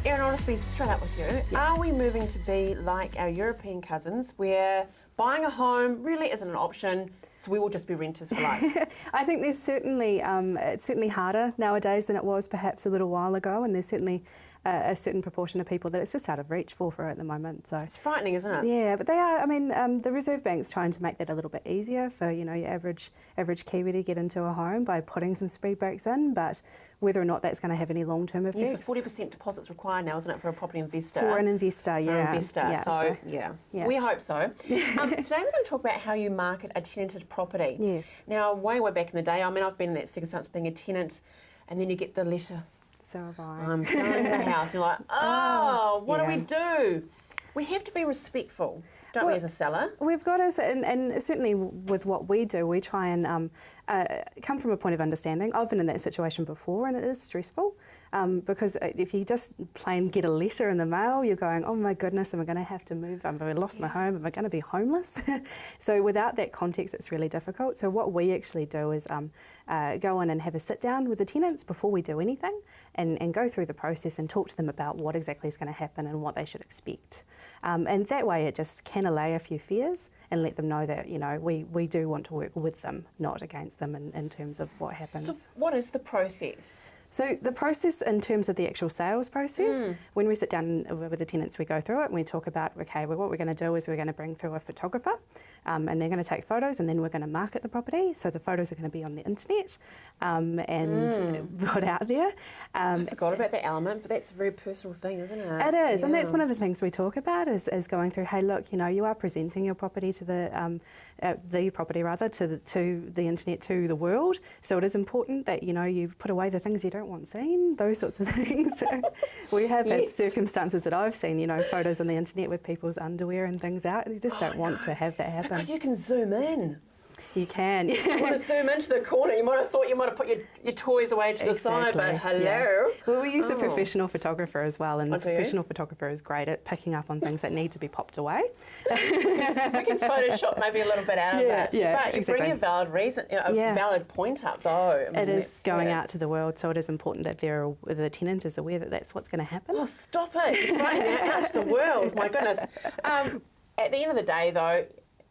Erin, I want to be straight up with you. Yeah. Are we moving to be like our European cousins where buying a home really isn't an option, so we will just be renters for life? I think there's certainly, it's certainly harder nowadays than it was perhaps a little while ago, and there's certainly a certain proportion of people that it's just out of reach for at the moment. So It's frightening, isn't it? yeah, but they are. I mean, the Reserve Bank's trying to make that a little bit easier for your average Kiwi to get into a home by putting some speed brakes in. But whether or not that's going to have any long-term effects, Yes, the 40% deposit's required now, isn't it, for a property investor? for an investor, For yeah, an investor, yeah, so yeah, we hope so. Today we're going to talk about how you market a tenanted property. Yes. Now, way back in the day, I mean, I've been in that circumstance being a tenant, and then you get the letter, So have I. I'm selling the house. And you're like, oh, what yeah. do we do? We have to be respectful, don't we, as a seller? We've got to, and certainly with what we do, we try and come from a point of understanding. I've been in that situation before, and it is stressful because if you just plain get a letter in the mail, you're going, oh my goodness, am I going to have to move? Have I lost my home? Am I going to be homeless? So without that context, it's really difficult. So what we actually do is go in and have a sit down with the tenants before we do anything, and go through the process and talk to them about what exactly is going to happen and what they should expect. And that way it just can allay a few fears and let them know that, we do want to work with them, not against them in terms of what happens. So what is the process? So the process in terms of the actual sales process, when we sit down with the tenants, we go through it and we talk about, okay, well, what we're going to do is we're going to bring through a photographer and they're going to take photos, and then we're going to market the property. So the photos are going to be on the internet and put out there. I forgot about that element, but that's a very personal thing, isn't it? It is, and that's Yeah. one of the things we talk about is going through, hey, look, you are presenting your property to the property rather to the internet, to the world. So it is important that you put away the things you don't want seen, those sorts of things. We have had circumstances that I've seen, photos on the internet with people's underwear and things out, and you just don't want to have that happen. Because you can zoom in. You can. You want to zoom into the corner. You might have thought you might have put your toys away to the side, but hello. Yeah. Well, we use a professional photographer as well, and the do you? professional photographer is great at picking up on things that need to be popped away. We can Photoshop maybe a little bit out of that. Yeah, but you exactly. bring a valid reason, valid point up though. I mean, It is going out to the world, so it is important that the tenant is aware that that's what's going to happen. Oh, stop it! You're frightening out to the world. My goodness. At the end of the day, though,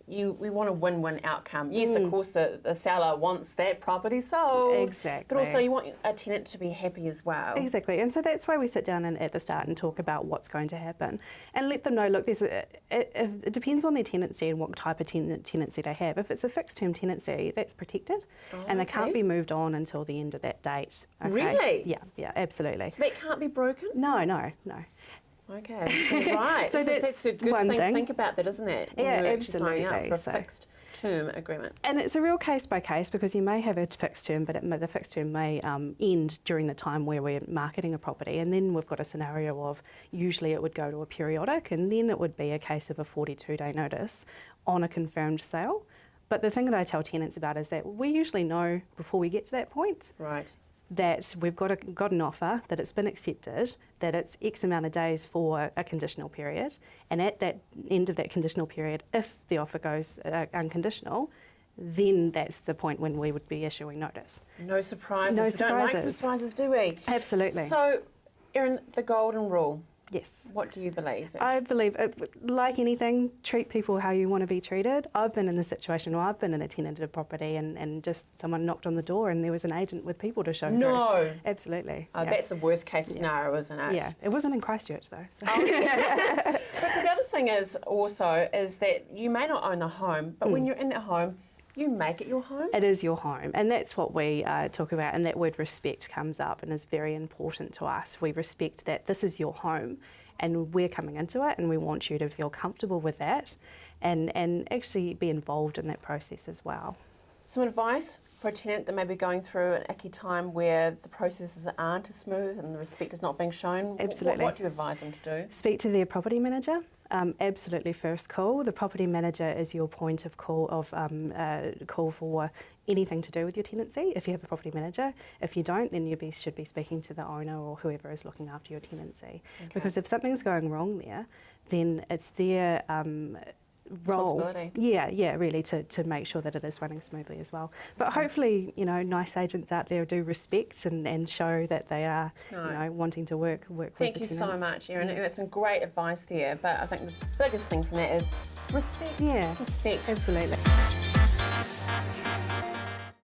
we want a win-win outcome. Yes, of course, the seller wants that property sold. Exactly. But also you want a tenant to be happy as well. Exactly, and so that's why we sit down at the start and talk about what's going to happen and let them know, look, it depends on their tenancy and what type of tenancy they have. If it's a fixed-term tenancy, that's protected and they can't be moved on until the end of that date. Okay? Really? Yeah, absolutely. So that can't be broken? No. Okay, right. So that's a good one thing to thing. think about that, isn't it? When Yeah, you're actually signing up absolutely. for a So- fixed term agreement. And it's a real case by case because you may have a fixed term, but the fixed term may end during the time where we're marketing a property. And then we've got a scenario of usually it would go to a periodic, and then it would be a case of a 42-day notice on a confirmed sale. But the thing that I tell tenants about is that we usually know before we get to that point Right. that we've got an offer, that it's been accepted, that it's X amount of days for a conditional period, and at that end of that conditional period, if the offer goes unconditional, then that's the point when we would be issuing notice. No surprises. No We don't like surprises. surprises, do we? Absolutely. So, Erin, the golden rule. Yes. What do you believe? I believe, like anything, treat people how you want to be treated. I've been in the situation where I've been in a tenanted property and just someone knocked on the door and there was an agent with people to show through. No. Absolutely. Oh, yeah. that's the worst case scenario, isn't it? Yeah, it wasn't in Christchurch though. So. Because the other thing is also is that you may not own the home, but when you're in that home, you make it your home. It is your home, and that's what we talk about, and that word respect comes up and is very important to us. We respect that this is your home and we're coming into it and we want you to feel comfortable with that and actually be involved in that process as well. Some advice for a tenant that may be going through an icky time where the processes aren't as smooth and the respect is not being shown. Absolutely. What do you advise them to do? Speak to their property manager. Absolutely first call. The property manager is your point of call call for anything to do with your tenancy. If you have a property manager, if you don't, then you should be speaking to the owner or whoever is looking after your tenancy. Okay. Because if something's going wrong there, then it's their role. Responsibility. Yeah, really to make sure that it is running smoothly as well. But hopefully, nice agents out there do respect and show that they are, wanting to work with Thank the you so tenants. much, Erin. That's some great advice there. But I think the biggest thing from that is respect. Yeah, Respect. absolutely.